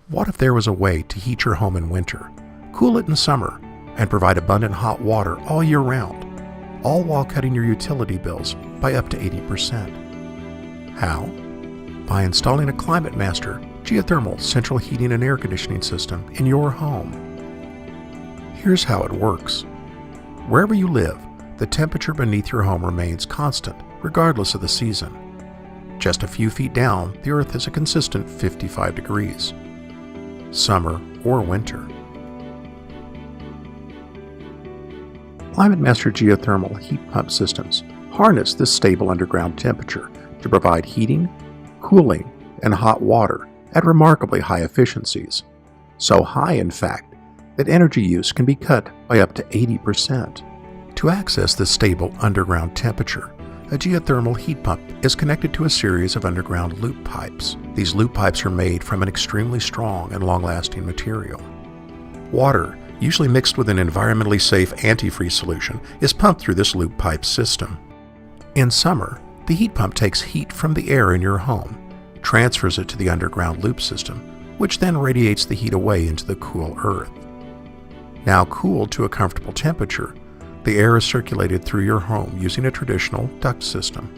What if there was a way to heat your home in winter, cool it in summer, and provide abundant hot water all year round, all while cutting your utility bills by up to 80%? How? By installing a ClimateMaster geothermal central heating and air conditioning system in your home. Here's how it works. Wherever you live, the temperature beneath your home remains constant, regardless of the season. Just a few feet down, the earth is a consistent 55 degrees, summer or winter. ClimateMaster geothermal heat pump systems harness this stable underground temperature to provide heating, cooling, and hot water at remarkably high efficiencies. So high, in fact, that energy use can be cut by up to 80%. To access this stable underground temperature, a geothermal heat pump is connected to a series of underground loop pipes. These loop pipes are made from an extremely strong and long-lasting material. Water, usually mixed with an environmentally safe antifreeze solution, is pumped through this loop pipe system. In summer, the heat pump takes heat from the air in your home, transfers it to the underground loop system, which then radiates the heat away into the cool earth. Now cooled to a comfortable temperature, the air is circulated through your home using a traditional duct system.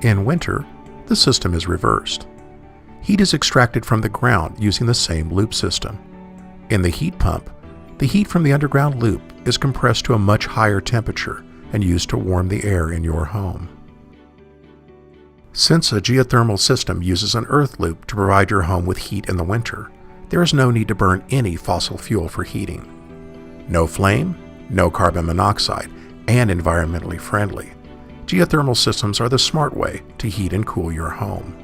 In winter, the system is reversed. Heat is extracted from the ground using the same loop system. In the heat pump, the heat from the underground loop is compressed to a much higher temperature and used to warm the air in your home. Since a geothermal system uses an earth loop to provide your home with heat in the winter, there is no need to burn any fossil fuel for heating. No flame, no carbon monoxide, and environmentally friendly. Geothermal systems are the smart way to heat and cool your home.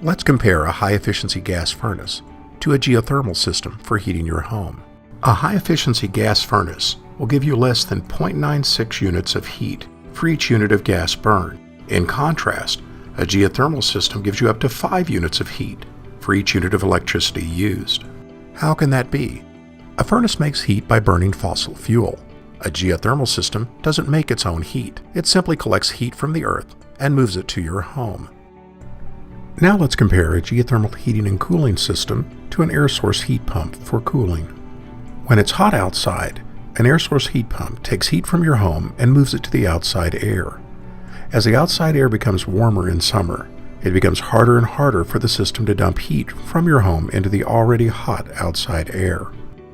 Let's compare a high-efficiency gas furnace to a geothermal system for heating your home. A high-efficiency gas furnace will give you less than 0.96 units of heat for each unit of gas burned. In contrast, a geothermal system gives you up to 5 units of heat for each unit of electricity used. How can that be? A furnace makes heat by burning fossil fuel. A geothermal system doesn't make its own heat. It simply collects heat from the earth and moves it to your home. Now let's compare a geothermal heating and cooling system to an air source heat pump for cooling. When it's hot outside, an air source heat pump takes heat from your home and moves it to the outside air. As the outside air becomes warmer in summer, it becomes harder and harder for the system to dump heat from your home into the already hot outside air.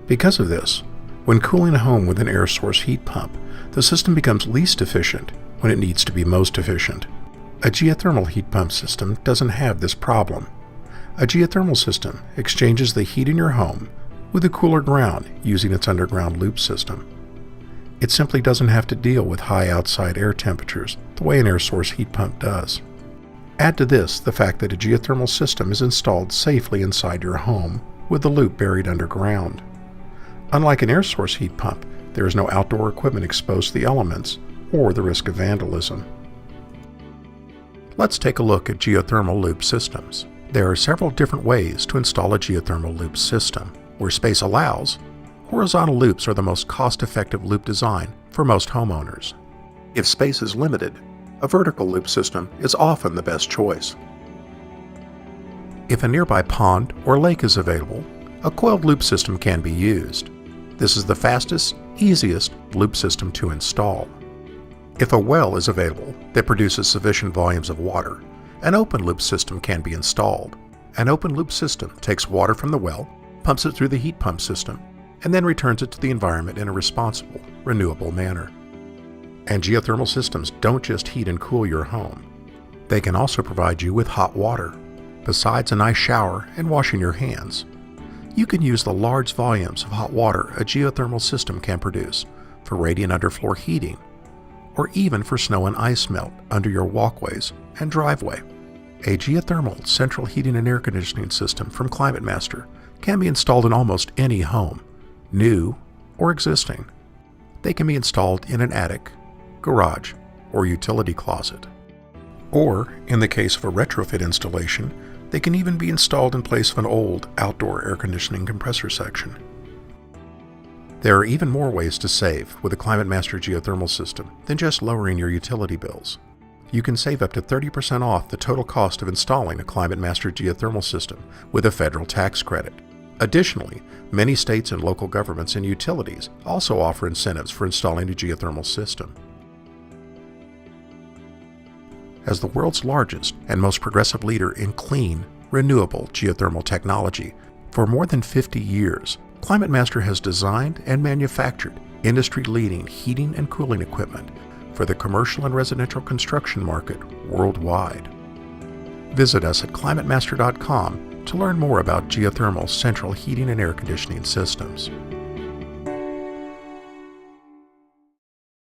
Because of this, when cooling a home with an air source heat pump, the system becomes least efficient when it needs to be most efficient. A geothermal heat pump system doesn't have this problem. A geothermal system exchanges the heat in your home with the cooler ground using its underground loop system. It simply doesn't have to deal with high outside air temperatures the way an air source heat pump does. Add to this the fact that a geothermal system is installed safely inside your home with the loop buried underground. Unlike an air source heat pump, there is no outdoor equipment exposed to the elements or the risk of vandalism. Let's take a look at geothermal loop systems. There are several different ways to install a geothermal loop system. Where space allows, horizontal loops are the most cost-effective loop design for most homeowners. If space is limited, a vertical loop system is often the best choice. If a nearby pond or lake is available, a coiled loop system can be used. This is the fastest, easiest loop system to install. If a well is available that produces sufficient volumes of water, an open loop system can be installed. An open loop system takes water from the well, pumps it through the heat pump system, and then returns it to the environment in a responsible, renewable manner. And geothermal systems don't just heat and cool your home. They can also provide you with hot water. Besides a nice shower and washing your hands, you can use the large volumes of hot water a geothermal system can produce for radiant underfloor heating, or even for snow and ice melt under your walkways and driveway. A geothermal central heating and air conditioning system from ClimateMaster can be installed in almost any home, new or existing. They can be installed in an attic, garage, or utility closet. Or, in the case of a retrofit installation, they can even be installed in place of an old outdoor air conditioning compressor section. There are even more ways to save with a ClimateMaster geothermal system than just lowering your utility bills. you can save up to 30% off the total cost of installing a ClimateMaster geothermal system with a federal tax credit. Additionally, many states and local governments and utilities also offer incentives for installing a geothermal system. As the world's largest and most progressive leader in clean, renewable geothermal technology, for more than 50 years, ClimateMaster has designed and manufactured industry-leading heating and cooling equipment for the commercial and residential construction market worldwide. Visit us at ClimateMaster.com to learn more about geothermal central heating and air conditioning systems.